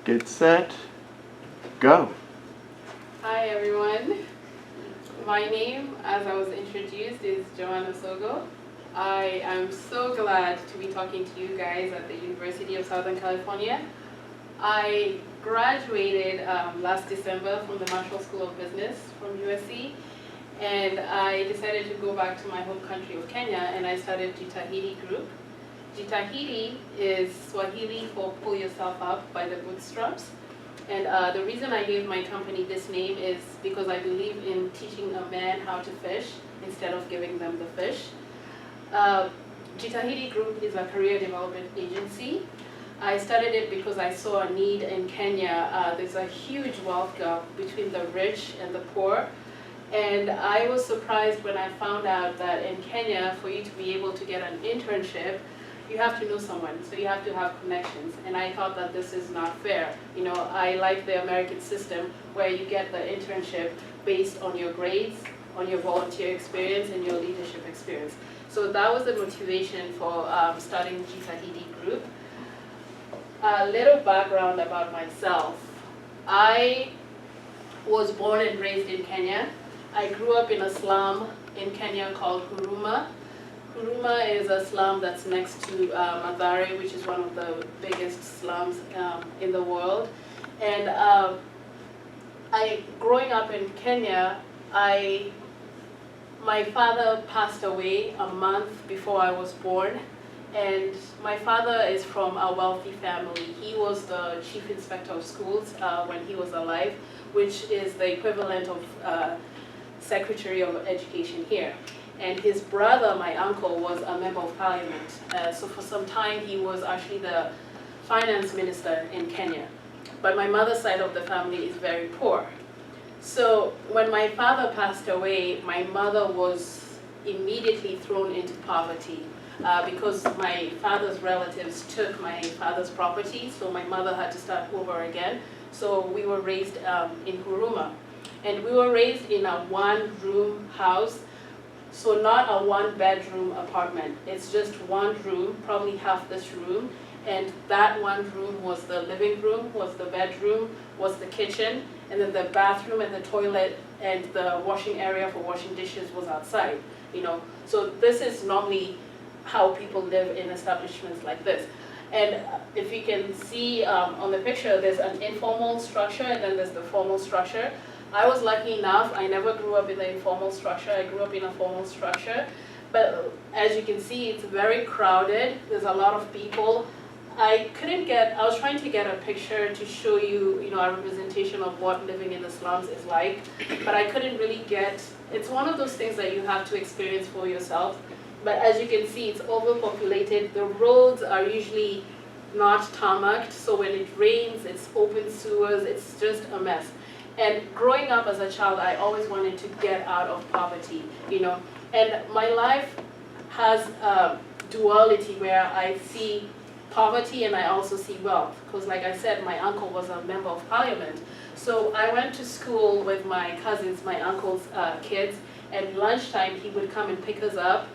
Get set, go. Hi everyone. My name, as I was introduced, is Joanna Sogo. I am so glad to be talking to you guys at the University of Southern California. I graduated last December from the Marshall School of Business from USC, and I decided to go back to my home country of Kenya, and I started Jitahidi Group. Jitahidi is Swahili for pull yourself up by the bootstraps. And the reason I gave my company this name is because I believe in teaching a man how to fish instead of giving them the fish. Jitahidi Group is a career development agency. I started it because I saw a need in Kenya. There's a huge wealth gap between the rich and the poor. And I was surprised when I found out that in Kenya, for you to be able to get an internship, you have to know someone, so you have to have connections. And I thought that this is not fair. You know, I like the American system where you get the internship based on your grades, on your volunteer experience, and your leadership experience. So that was the motivation for starting Jitahidi Group. A little background about myself. I was born and raised in Kenya. I grew up in a slum in Kenya called Huruma. Huruma is a slum that's next to Mathare, which is one of the biggest slums in the world. And growing up in Kenya, my father passed away a month before I was born. And my father is from a wealthy family. He was the chief inspector of schools when he was alive, which is the equivalent of Secretary of Education here. And his brother, my uncle, was a member of parliament. So for some time, he was actually the finance minister in Kenya. But my mother's side of the family is very poor. So when my father passed away, my mother was immediately thrown into poverty because my father's relatives took my father's property. So my mother had to start over again. So we were raised in Huruma. And we were raised in a one-room house. So not a one-bedroom apartment. It's just one room, probably half this room. And that one room was the living room, was the bedroom, was the kitchen, and then the bathroom and the toilet and the washing area for washing dishes was outside. You know, so this is normally how people live in establishments like this. And if you can see on the picture, there's an informal structure and then there's the formal structure. I was lucky enough, I never grew up in the informal structure, I grew up in a formal structure. But as you can see, it's very crowded, there's a lot of people. I was trying to get a picture to show you, a representation of what living in the slums is like, but I couldn't really get, it's one of those things that you have to experience for yourself. But as you can see, it's overpopulated, the roads are usually not tarmacked, so when it rains, it's open sewers, it's just a mess. And growing up as a child, I always wanted to get out of poverty, And my life has a duality where I see poverty and I also see wealth. Because like I said, my uncle was a member of parliament. So I went to school with my cousins, my uncle's kids, and lunchtime he would come and pick us up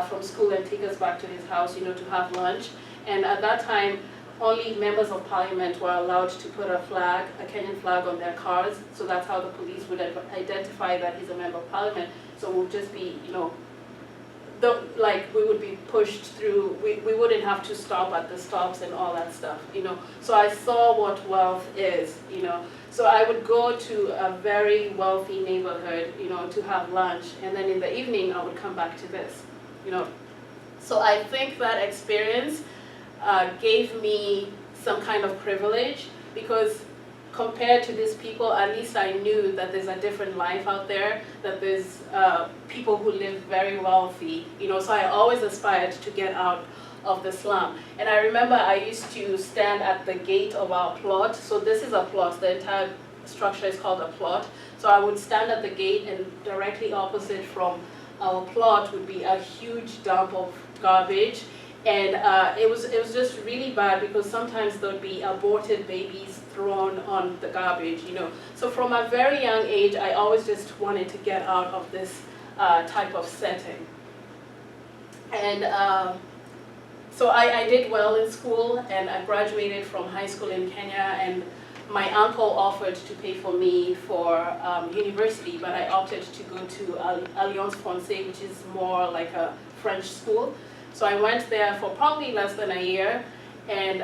from school and take us back to his house, to have lunch. And at that time, only members of parliament were allowed to put a flag, a Kenyan flag on their cars, so that's how the police would identify that he's a member of parliament. So it would just be, we would be pushed through, we wouldn't have to stop at the stops and all that stuff, So I saw what wealth is, So I would go to a very wealthy neighborhood, to have lunch, and then in the evening I would come back to this, So I think that experience gave me some kind of privilege because compared to these people, at least I knew that there's a different life out there, that there's people who live very wealthy, so I always aspired to get out of the slum. And I remember I used to stand at the gate of our plot. So this is a plot, the entire structure is called a plot. So I would stand at the gate and directly opposite from our plot would be a huge dump of garbage. And it was just really bad because sometimes there would be aborted babies thrown on the garbage, So from a very young age, I always just wanted to get out of this type of setting. And So I did well in school, and I graduated from high school in Kenya, and my uncle offered to pay for me for university, but I opted to go to Alliance Française, which is more like a French school. So I went there for probably less than a year, and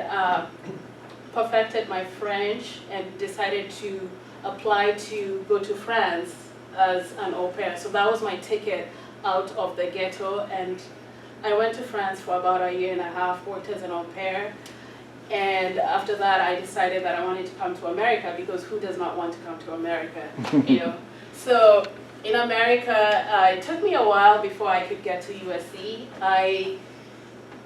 perfected my French, and decided to apply to go to France as an au pair. So that was my ticket out of the ghetto, and I went to France for about a year and a half, worked as an au pair, and after that I decided that I wanted to come to America, because who does not want to come to America, you know? So in America, it took me a while before I could get to USC. I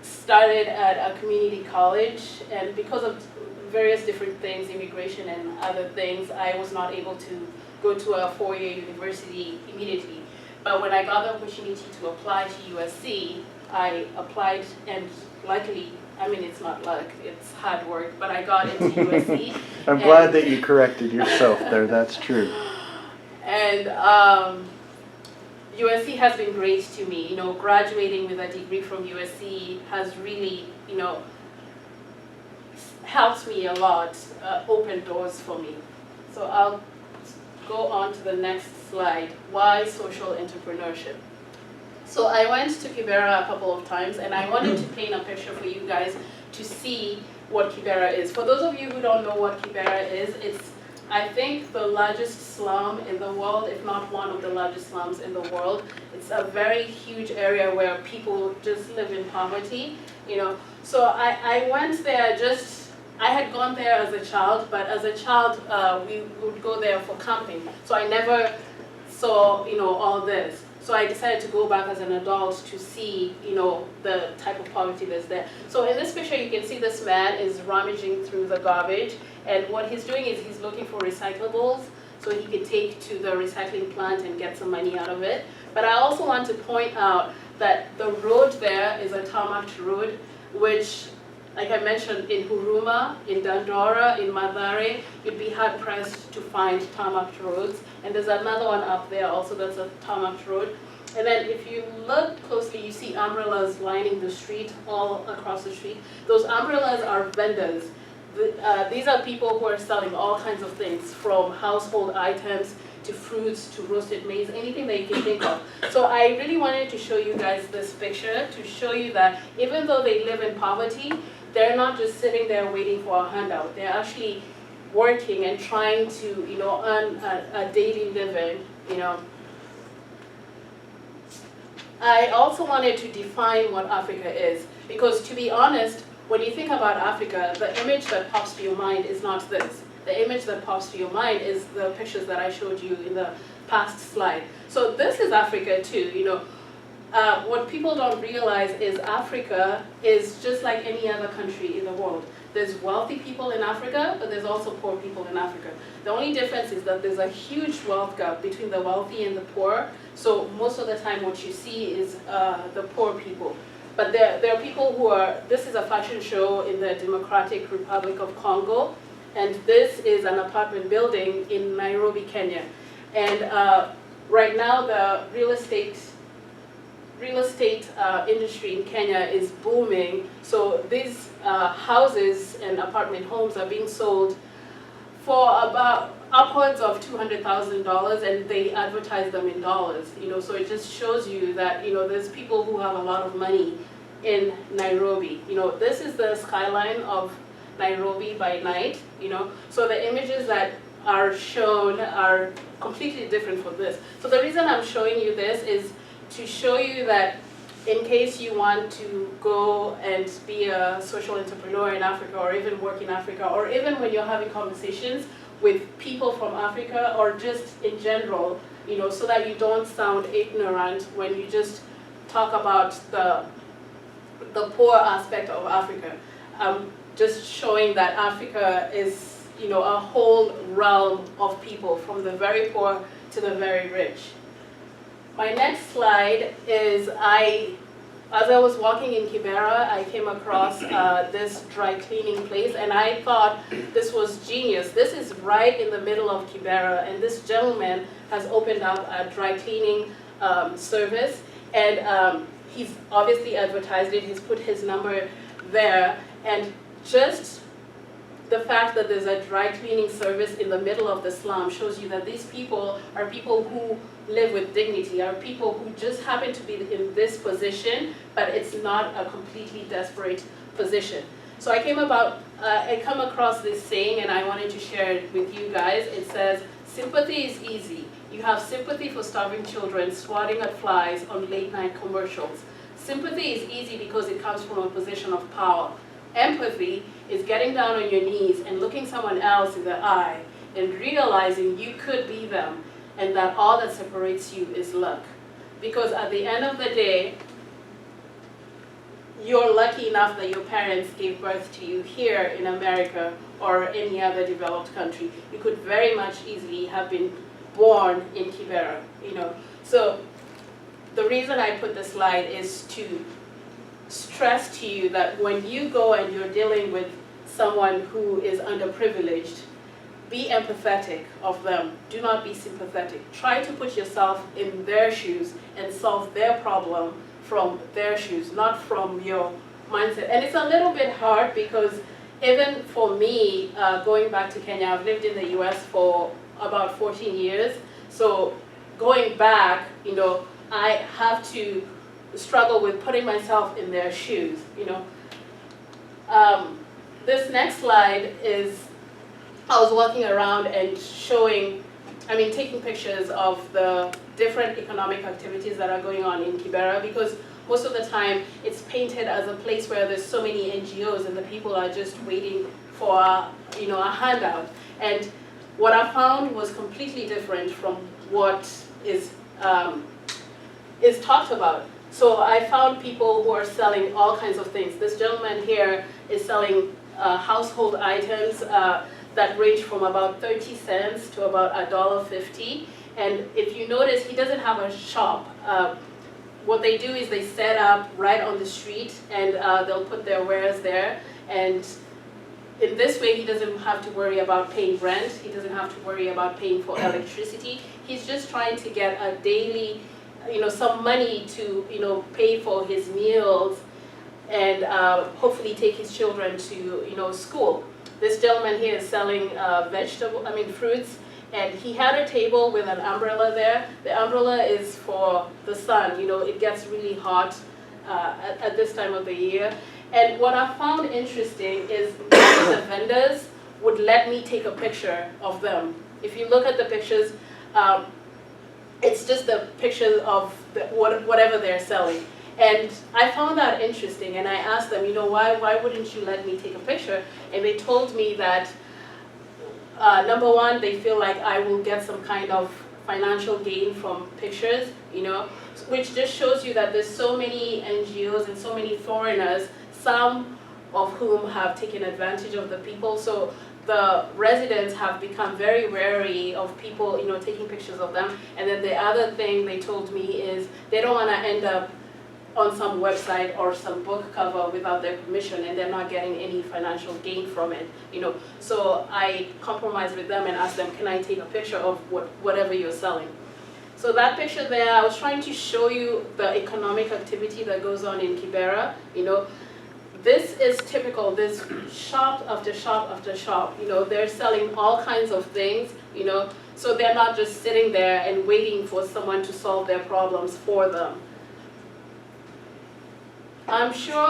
started at a community college, and because of various different things, immigration and other things, I was not able to go to a four-year university immediately. But when I got the opportunity to apply to USC, I applied, and luckily, I mean, it's not luck, it's hard work, but I got into USC. I'm glad that you corrected yourself there, that's true. And USC has been great to me. You know, graduating with a degree from USC has really, you know, helped me a lot, opened doors for me. So I'll go on to the next slide. Why social entrepreneurship? So I went to Kibera a couple of times, and I wanted to paint a picture for you guys to see what Kibera is. For those of you who don't know what Kibera is, it's, I think, the largest slum in the world, if not one of the largest slums in the world. It's a very huge area where people just live in poverty, you know. So I went there I had gone there as a child, but as a child, we would go there for camping. So I never saw, you know, all this. So I decided to go back as an adult to see, you know, the type of poverty that's there. So in this picture, you can see this man is rummaging through the garbage, and what he's doing is he's looking for recyclables so he can take to the recycling plant and get some money out of it. But I also want to point out that the road there is a tarmacked road, which, like I mentioned, in Huruma, in Dandora, in Mathare, you'd be hard-pressed to find tarmacked roads. And there's another one up there also that's a tarmacked road. And then if you look closely, you see umbrellas lining the street, all across the street. Those umbrellas are vendors. These are people who are selling all kinds of things, from household items to fruits to roasted maize, anything that you can think of. So I really wanted to show you guys this picture to show you that even though they live in poverty, they're not just sitting there waiting for a handout. They're actually working and trying to, you know, earn a daily living, you know. I also wanted to define what Africa is, because to be honest, when you think about Africa, the image that pops to your mind is not this. The image that pops to your mind is the pictures that I showed you in the past slide. So this is Africa too, you know. What people don't realize is Africa is just like any other country in the world. There's wealthy people in Africa, but there's also poor people in Africa. The only difference is that there's a huge wealth gap between the wealthy and the poor. So most of the time what you see is the poor people. But there are people who are, this is a fashion show in the Democratic Republic of Congo, and this is an apartment building in Nairobi, Kenya. And right now the real estate industry in Kenya is booming. So these houses and apartment homes are being sold for about upwards of $200,000, and they advertise them in dollars. You know, so it just shows you that, you know, there's people who have a lot of money in Nairobi. You know, this is the skyline of Nairobi by night. You know, so the images that are shown are completely different from this. So the reason I'm showing you this is to show you that in case you want to go and be a social entrepreneur in Africa, or even work in Africa, or even when you're having conversations with people from Africa, or just in general, you know, so that you don't sound ignorant when you just talk about the poor aspect of Africa. Just showing that Africa is, you know, a whole realm of people, from the very poor to the very rich. My next slide is, as I was walking in Kibera, I came across this dry cleaning place, and I thought this was genius. This is right in the middle of Kibera, and this gentleman has opened up a dry cleaning service, and he's obviously advertised it, he's put his number there, and just the fact that there's a dry cleaning service in the middle of the slum shows you that these people are people who live with dignity, are people who just happen to be in this position, but it's not a completely desperate position. So I come across this saying, and I wanted to share it with you guys. It says, sympathy is easy. You have sympathy for starving children swatting at flies on late night commercials. Sympathy is easy because it comes from a position of power. Empathy is getting down on your knees and looking someone else in the eye and realizing you could be them and that all that separates you is luck. Because at the end of the day, you're lucky enough that your parents gave birth to you here in America or any other developed country. You could very much easily have been born in Kibera, So the reason I put this slide is to stress to you that when you go and you're dealing with someone who is underprivileged, be empathetic of them. Do not be sympathetic. Try to put yourself in their shoes and solve their problem from their shoes, not from your mindset. And it's a little bit hard because even for me, going back to Kenya, I've lived in the US for about 14 years. So going back, I have to struggle with putting myself in their shoes, This next slide is, I was walking around and taking pictures of the different economic activities that are going on in Kibera, because most of the time it's painted as a place where there's so many NGOs and the people are just waiting for a handout. And what I found was completely different from what is talked about. So I found people who are selling all kinds of things. This gentleman here is selling household items that range from about 30 cents to about $1.50. And if you notice, he doesn't have a shop. What they do is they set up right on the street and they'll put their wares there. And in this way, he doesn't have to worry about paying rent. He doesn't have to worry about paying for electricity. He's just trying to get a daily, some money to, pay for his meals and hopefully take his children to, school. This gentleman here is selling fruits, and he had a table with an umbrella there. The umbrella is for the sun. It gets really hot at this time of the year. And what I found interesting is most of the vendors would let me take a picture of them. If you look at the pictures, it's just the pictures of whatever they're selling. And I found that interesting, and I asked them, why wouldn't you let me take a picture? And they told me that, number one, they feel like I will get some kind of financial gain from pictures, which just shows you that there's so many NGOs and so many foreigners, some of whom have taken advantage of the people. So the residents have become very wary of people, taking pictures of them. And then the other thing they told me is they don't want to end up on some website or some book cover without their permission, and they're not getting any financial gain from it. So I compromised with them and asked them, can I take a picture of whatever you're selling? So that picture there, I was trying to show you the economic activity that goes on in Kibera. This is typical. There's shop after shop after shop. They're selling all kinds of things. So they're not just sitting there and waiting for someone to solve their problems for them. I'm sure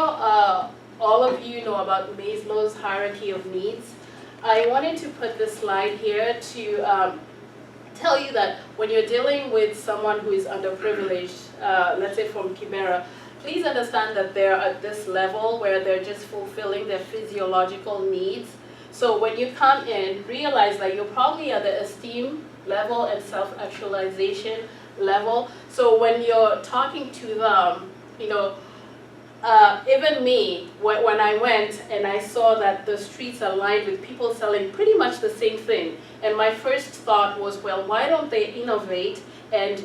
all of you know about Maslow's hierarchy of needs. I wanted to put this slide here to tell you that when you're dealing with someone who is underprivileged, let's say from Kibera, please understand that they're at this level where they're just fulfilling their physiological needs. So when you come in, realize that you're probably at the esteem level and self-actualization level. So when you're talking to them, even me, when I went and I saw that the streets are lined with people selling pretty much the same thing, and my first thought was, well, why don't they innovate and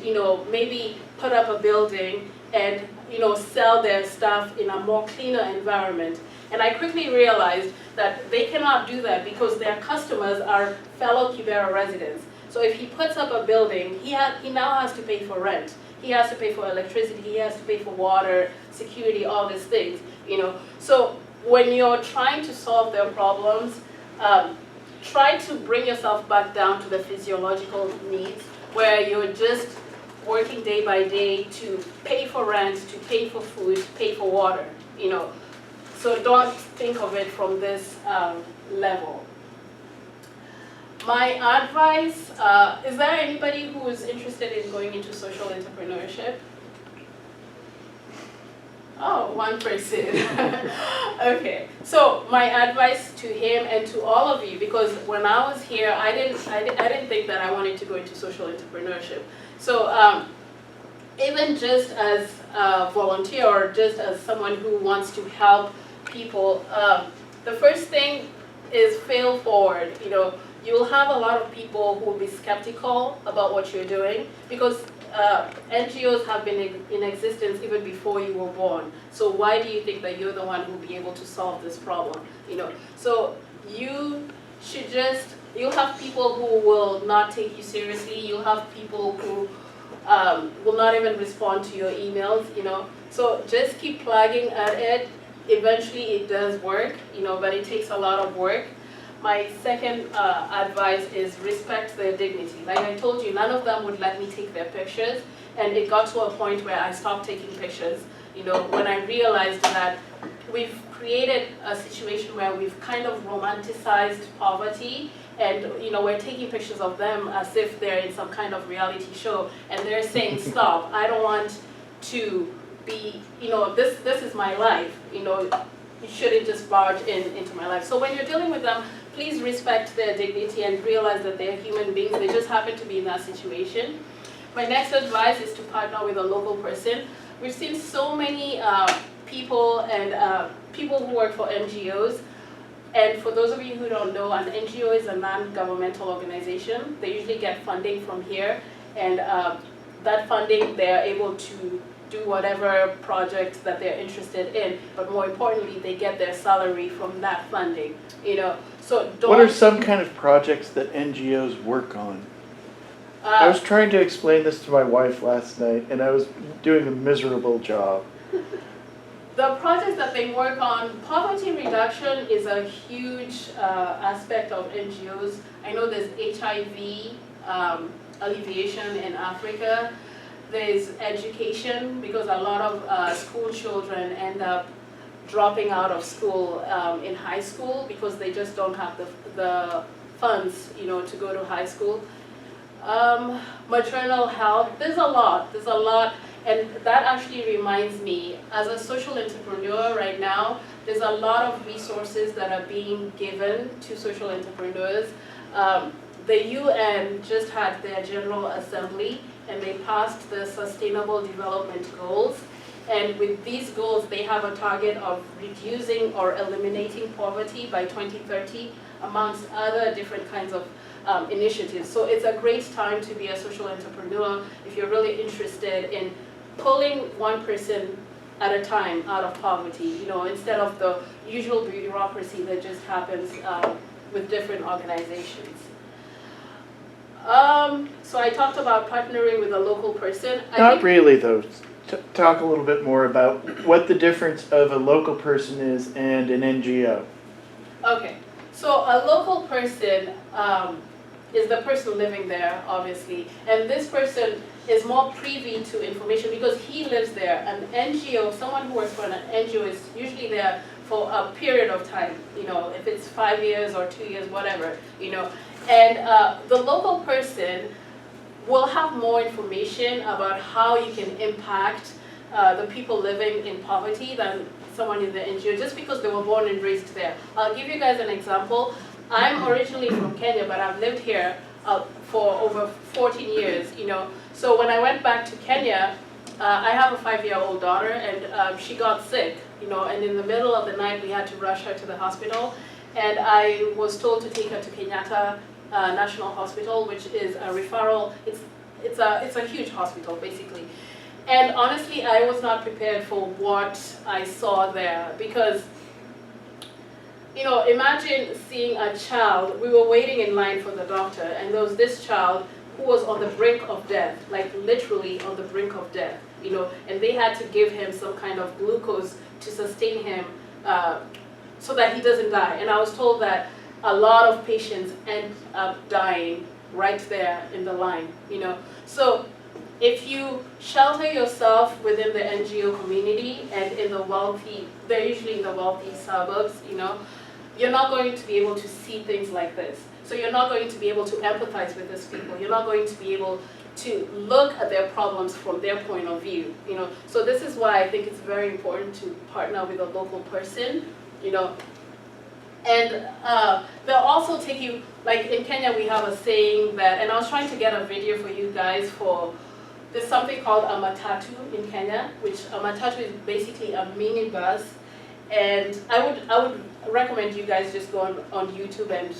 maybe put up a building and sell their stuff in a more cleaner environment? And I quickly realized that they cannot do that because their customers are fellow Kibera residents. So if he puts up a building, he now has to pay for rent. he has to pay for electricity, he has to pay for water, security, all these things, you know. So when you're trying to solve their problems, try to bring yourself back down to the physiological needs, where you're just working day by day to pay for rent, to pay for food, pay for water, you know. So don't think of it from this level. My advice, is there anybody who is interested in going into social entrepreneurship? Oh, one person. Okay, so my advice to him and to all of you, because when I was here, I didn't think that I wanted to go into social entrepreneurship. So even just as a volunteer or just as someone who wants to help people, the first thing is fail forward. You know, you'll have a lot of people who will be skeptical about what you're doing, because NGOs have been in existence even before you were born. So why do you think that you're the one who will be able to solve this problem? You know, so you should just, you'll have people who will not take you seriously. You'll have people who will not even respond to your emails, you know. So just keep plugging at it. Eventually it does work, you know, but it takes a lot of work. My second advice is respect their dignity. Like I told you, none of them would let me take their pictures, and it got to a point where I stopped taking pictures, you know, when I realized that we've created a situation where we've kind of romanticized poverty, and you know, we're taking pictures of them as if they're in some kind of reality show, and they're saying, stop, I don't want to be, you know, this is my life, you know, you shouldn't just barge into my life. So when you're dealing with them, please respect their dignity and realize that they're human beings. They just happen to be in that situation. My next advice is to partner with a local person. We've seen so many people and people who work for NGOs. And for those of you who don't know, an NGO is a non-governmental organization. They usually get funding from here, and that funding they're able to do whatever project that they're interested in, but more importantly, they get their salary from that funding, you know. So don't. What are some kind of projects that NGOs work on? I was trying to explain this to my wife last night, and I was doing a miserable job. The projects that they work on, poverty reduction is a huge aspect of NGOs. I know there's HIV alleviation in Africa. There's education, because a lot of school children end up dropping out of school in high school because they just don't have the funds, you know, to go to high school. Maternal health, there's a lot, and that actually reminds me, as a social entrepreneur right now, there's a lot of resources that are being given to social entrepreneurs. The UN just had their General Assembly, and they passed the Sustainable Development Goals. And with these goals, they have a target of reducing or eliminating poverty by 2030, amongst other different kinds of initiatives. So it's a great time to be a social entrepreneur if you're really interested in pulling one person at a time out of poverty, you know, instead of the usual bureaucracy that just happens with different organizations. So I talked about partnering with a local person. Not really, though. Talk a little bit more about what the difference of a local person is and an NGO. Okay, so a local person is the person living there, obviously, and this person is more privy to information because he lives there. An NGO, someone who works for an NGO, is usually there for a period of time, you know, if it's 5 years or 2 years, whatever, you know. And the local person will have more information about how you can impact the people living in poverty than someone in the NGO, just because they were born and raised there. I'll give you guys an example. I'm originally from Kenya, but I've lived here for over 14 years, you know. So when I went back to Kenya, I have a 5-year-old daughter, and she got sick, you know, and in the middle of the night we had to rush her to the hospital, and I was told to take her to Kenyatta National Hospital, which is a referral. It's a huge hospital, basically. And honestly, I was not prepared for what I saw there, because, you know, imagine seeing a child. We were waiting in line for the doctor, and there was this child who was on the brink of death, like literally on the brink of death, and they had to give him some kind of glucose to sustain him so that he doesn't die. And I was told that a lot of patients end up dying right there in the line, So if you shelter yourself within the NGO community and in the wealthy, they're usually in the wealthy suburbs, you're not going to be able to see things like this. So you're not going to be able to empathize with these people. You're not going to be able to look at their problems from their point of view, So this is why I think it's very important to partner with a local person, And they'll also take you, like in Kenya we have a saying that, and I was trying to get a video for you guys for, there's something called a matatu in Kenya, which a matatu is basically a minibus. And I would recommend you guys just go on YouTube and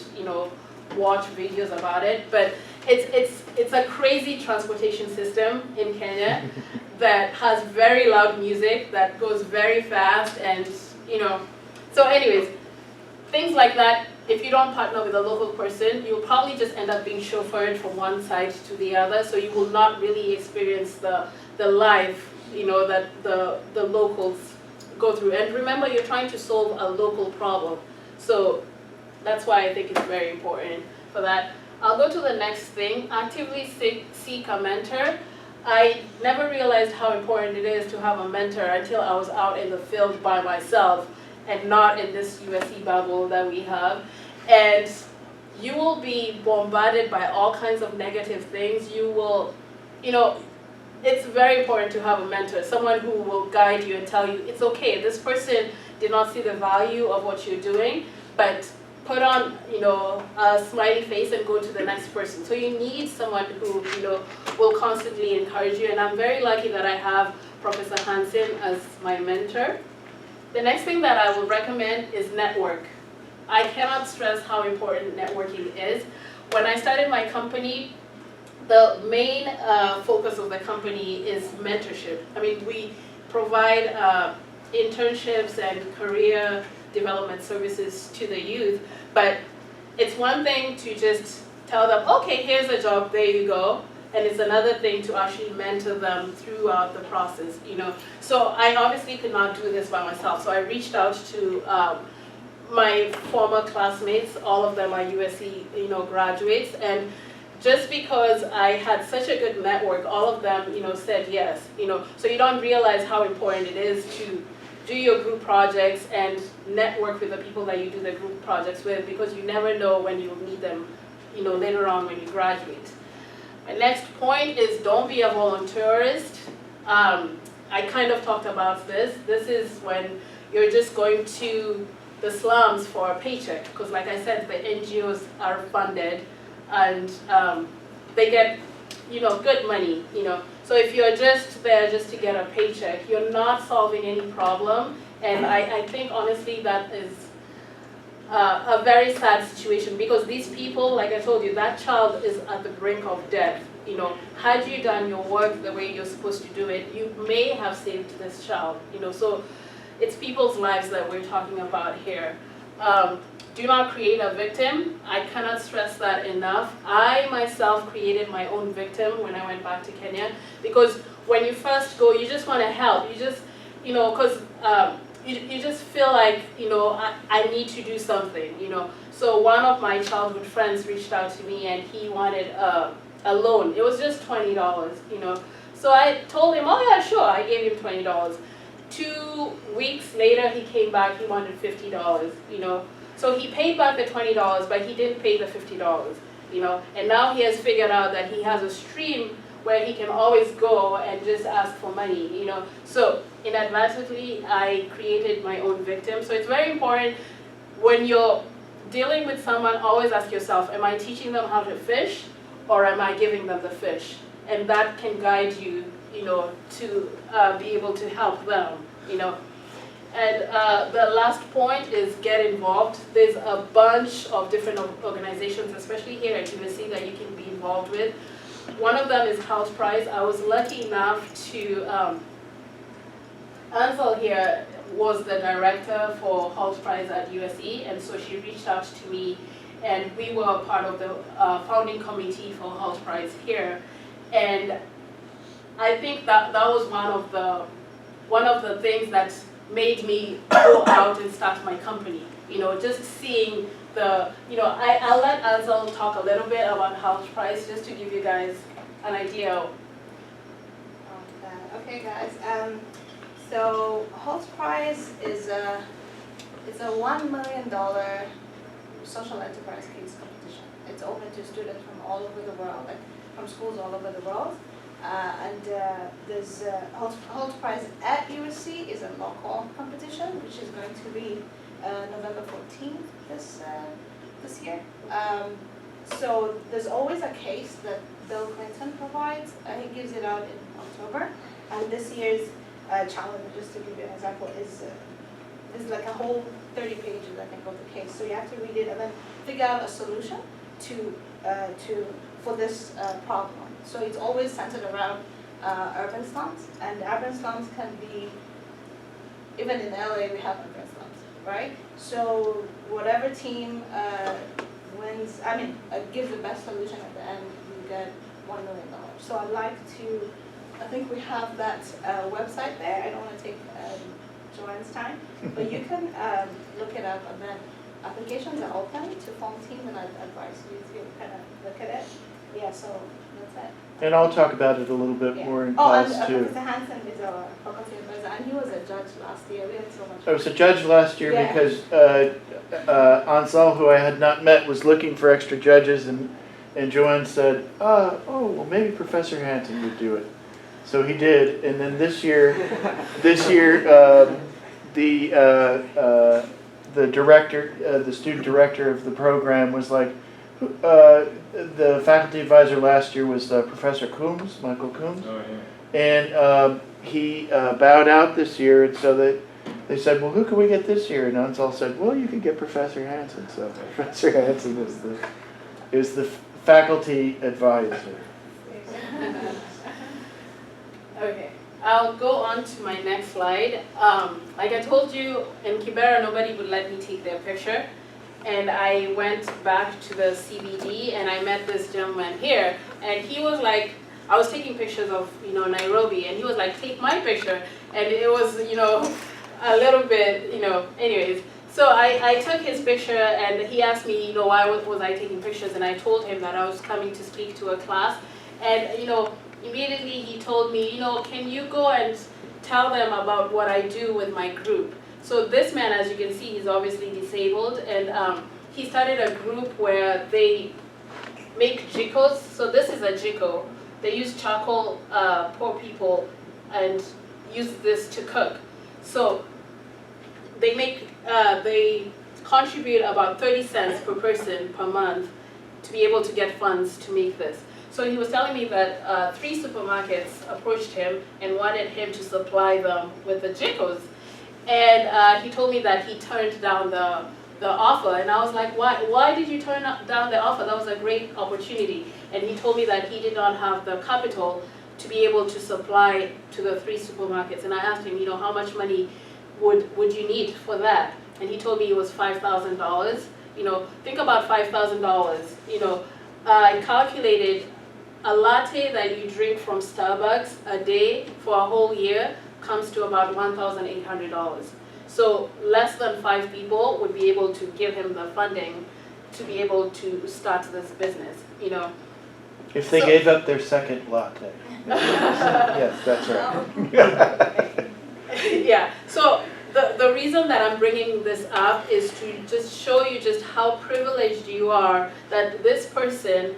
watch videos about it. But it's a crazy transportation system in Kenya that has very loud music that goes very fast, and so anyways, things like that. If you don't partner with a local person, you'll probably just end up being chauffeured from one side to the other, so you will not really experience the life that the locals go through. And remember, you're trying to solve a local problem, so that's why I think it's very important for that. I'll go to the next thing. Actively seek a mentor. I never realized how important it is to have a mentor until I was out in the field by myself and not in this USC bubble that we have. And you will be bombarded by all kinds of negative things. You will, it's very important to have a mentor, someone who will guide you and tell you, it's okay, this person did not see the value of what you're doing, but put on, a smiley face and go to the next person. So you need someone who, will constantly encourage you. And I'm very lucky that I have Professor Hansen as my mentor. The next thing that I would recommend is network. I cannot stress how important networking is. When I started my company, the main focus of the company is mentorship. I mean, we provide internships and career development services to the youth, but it's one thing to just tell them, okay, here's a job, there you go, and it's another thing to actually mentor them throughout the process, So I obviously could not do this by myself, so I reached out to my former classmates. All of them are USC, graduates, and just because I had such a good network, all of them, said yes, So you don't realize how important it is to do your group projects and network with the people that you do the group projects with, because you never know when you'll need them, later on when you graduate. My next point is don't be a volunteerist. I kind of talked about this. This is when you're just going to the slums for a paycheck, because like I said, the NGOs are funded and they get, good money, So if you're just there just to get a paycheck, you're not solving any problem. And I think honestly that is a very sad situation, because these people, like I told you, that child is at the brink of death. Had you done your work the way you're supposed to do it, you may have saved this child. So it's people's lives that we're talking about here. Do not create a victim. I cannot stress that enough. I myself created my own victim when I went back to Kenya, because when you first go, you just want to help. You just, because you just feel like, I need to do something, So one of my childhood friends reached out to me and he wanted a loan. It was just $20, So I told him, oh yeah, sure. I gave him $20. 2 weeks later, he came back, he wanted $50, So he paid back the $20, but he didn't pay the $50, And now he has figured out that he has a stream where he can always go and just ask for money, So inadvertently, I created my own victim. So it's very important when you're dealing with someone, always ask yourself, am I teaching them how to fish, or am I giving them the fish? And that can guide you, to be able to help them, And the last point is get involved. There's a bunch of different organizations, especially here at USC, that you can be involved with. One of them is House Prize. I was lucky enough to, Ansel here was the director for House Prize at USC, and so she reached out to me and we were part of the founding committee for House Prize here. And I think that was one of the things that made me go out and start my company. Just seeing I'll let Ansel talk a little bit about House Prize just to give you guys an idea. Okay, guys. So House Prize is it's a $1 million social enterprise case competition. It's open to students from all over the world, like from schools all over the world. There's House Prize at USC is a local competition, which is going to be November 14th this year. So there's always a case that Bill Clinton provides. He gives it out in October. And this year's challenge, just to give you an example, is like a whole 30 pages, I think, of the case. So you have to read it and then figure out a solution for this problem. So it's always centered around urban slums, and urban slums can be, even in LA we have urban slums, right? So whatever team wins, gives the best solution at the end, you get $1 million. So I think we have that website there. I don't want to take Joanne's time, but you can look it up, and then applications are open to form teams, and I'd advise you to kind of look at it. Yeah, so that's it. And I'll talk about it a little bit more in and class too. Professor Hansen is our faculty advisor, and he was a judge last year. We had so much. I was a judge last year Yeah. because Ansel, who I had not met, was looking for extra judges, and Joanne said, well, maybe Professor Hansen would do it. So he did, and then this year, the director, the student director of the program was like, the faculty advisor last year was Professor Coombs, Michael Coombs. Oh, yeah. And he bowed out this year, and so they said, well, who can we get this year? And Ansel said, well, you can get Professor Hansen. So Professor Hansen is the faculty advisor. Okay, I'll go on to my next slide. Like I told you, in Kibera, nobody would let me take their picture. And I went back to the CBD and I met this gentleman here. And he was like, I was taking pictures of, Nairobi, and he was like, take my picture. And it was, a little bit, anyways. So I took his picture, and he asked me, why was I taking pictures? And I told him that I was coming to speak to a class. And, immediately he told me, can you go and tell them about what I do with my group? So this man, as you can see, he's obviously disabled, and he started a group where they make jikos. So this is a jiko. They use charcoal, poor people, and use this to cook. So they contribute about 30 cents per person per month to be able to get funds to make this. So he was telling me that 3 supermarkets approached him and wanted him to supply them with the jikos. And he told me that he turned down the offer. And I was like, why did you turn down the offer? That was a great opportunity. And he told me that he did not have the capital to be able to supply to the 3 supermarkets. And I asked him, how much money would you need for that? And he told me it was $5,000. Think about $5,000. I calculated a latte that you drink from Starbucks a day for a whole year comes to about $1,800. So less than 5 people would be able to give him the funding to be able to start this business, If they gave up their second latte. Yes, that's right. Yeah, so the reason that I'm bringing this up is to just show you just how privileged you are that this person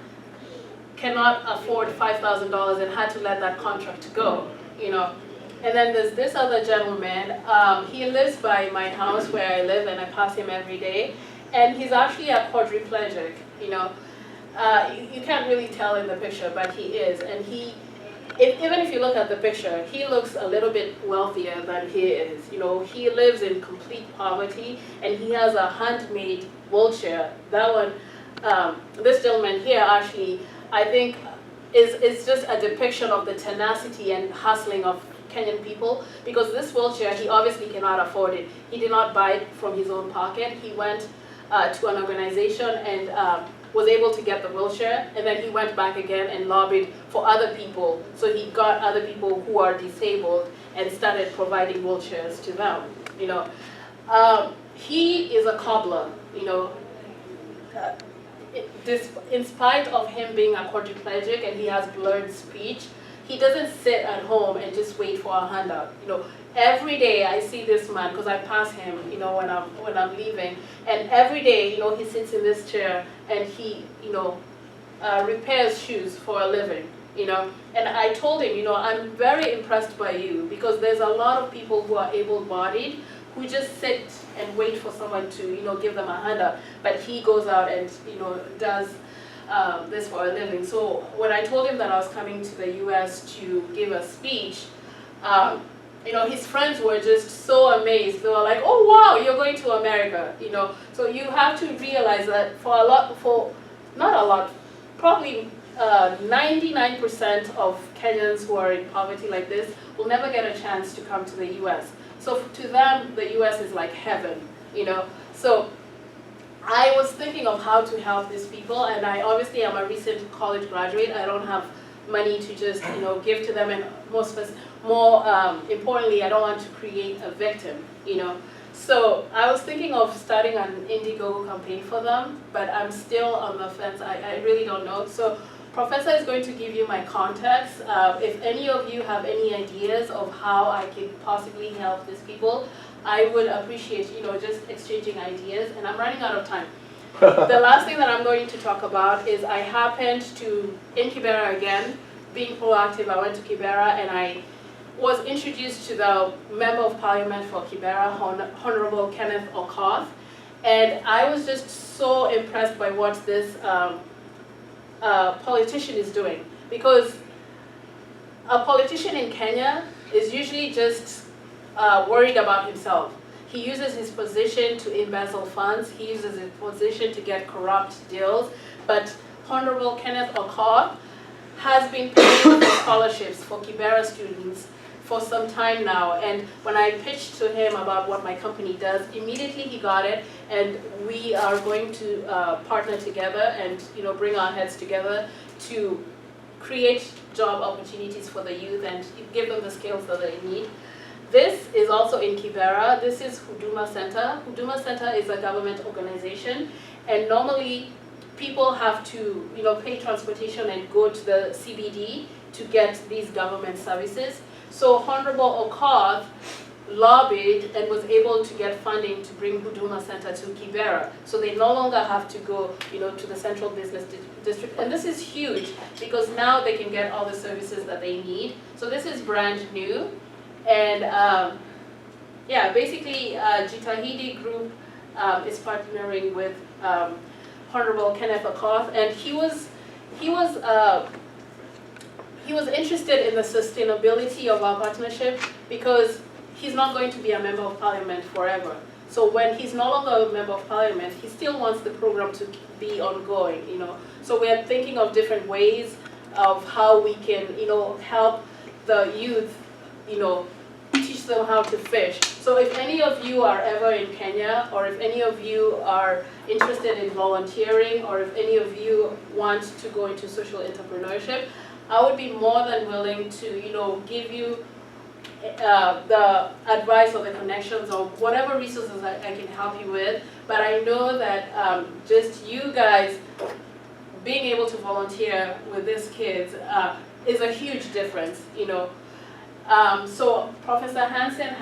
cannot afford $5,000 and had to let that contract go, And then there's this other gentleman. He lives by my house where I live, and I pass him every day. And he's actually a quadriplegic, You can't really tell in the picture, but he is. And even if you look at the picture, he looks a little bit wealthier than he is. He lives in complete poverty, and he has a handmade wheelchair. That one, this gentleman here actually, I think, is just a depiction of the tenacity and hustling of Kenyan people, because this wheelchair, he obviously cannot afford it. He did not buy it from his own pocket. He went to an organization and was able to get the wheelchair, and then he went back again and lobbied for other people. So he got other people who are disabled and started providing wheelchairs to them. You know, he is a cobbler. You know, in spite of him being a quadriplegic and he has blurred speech, he doesn't sit at home and just wait for a handout. You know, every day I see this man because I pass him, you know, when I'm leaving, and every day, you know, he sits in this chair and he, you know, repairs shoes for a living. You know, and I told him, you know, I'm very impressed by you because there's a lot of people who are able-bodied who just sit and wait for someone to, you know, give them a handout. But he goes out and, you know, does this for a living. So when I told him that I was coming to the US to give a speech, you know, his friends were just so amazed. They were like, oh wow, you're going to America, you know. So you have to realize that probably 99% of Kenyans who are in poverty like this will never get a chance to come to the US. So to them, the US is like heaven, you know. So I was thinking of how to help these people, and I obviously am a recent college graduate. I don't have money to just, you know, give to them, and more importantly, I don't want to create a victim, you know. So I was thinking of starting an Indiegogo campaign for them, but I'm still on the fence. I really don't know. So Professor is going to give you my contacts. If any of you have any ideas of how I can possibly help these people, I would appreciate, you know, just exchanging ideas. And I'm running out of time. The last thing that I'm going to talk about is I happened to, in Kibera again, being proactive, I went to Kibera and I was introduced to the Member of Parliament for Kibera, Honorable Kenneth Okoth. And I was just so impressed by what this politician is doing. Because a politician in Kenya is usually just worried about himself. He uses his position to embezzle funds. He uses his position to get corrupt deals. But Honorable Kenneth Okoth has been paying for scholarships for Kibera students for some time now. And when I pitched to him about what my company does, immediately he got it. And we are going to partner together and, you know, bring our heads together to create job opportunities for the youth and give them the skills that they need. This is also in Kibera. This is Huduma Center. Huduma Center is a government organization, and normally people have to, you know, pay transportation and go to the CBD to get these government services. So Honorable Okoth lobbied and was able to get funding to bring Huduma Center to Kibera. So they no longer have to go, you know, to the central business district. And this is huge because now they can get all the services that they need. So this is brand new. And yeah, basically Jitahidi Group is partnering with Honorable Kenneth Okoth, and he was interested in the sustainability of our partnership because he's not going to be a member of parliament forever. So when he's no longer a member of parliament, he still wants the program to be ongoing, you know. So we are thinking of different ways of how we can, you know, help the youth, you know, teach them how to fish. So if any of you are ever in Kenya, or if any of you are interested in volunteering, or if any of you want to go into social entrepreneurship, I would be more than willing to, you know, give you the advice or the connections or whatever resources I can help you with. But I know that just you guys being able to volunteer with these kids is a huge difference, you know. So Professor Hansen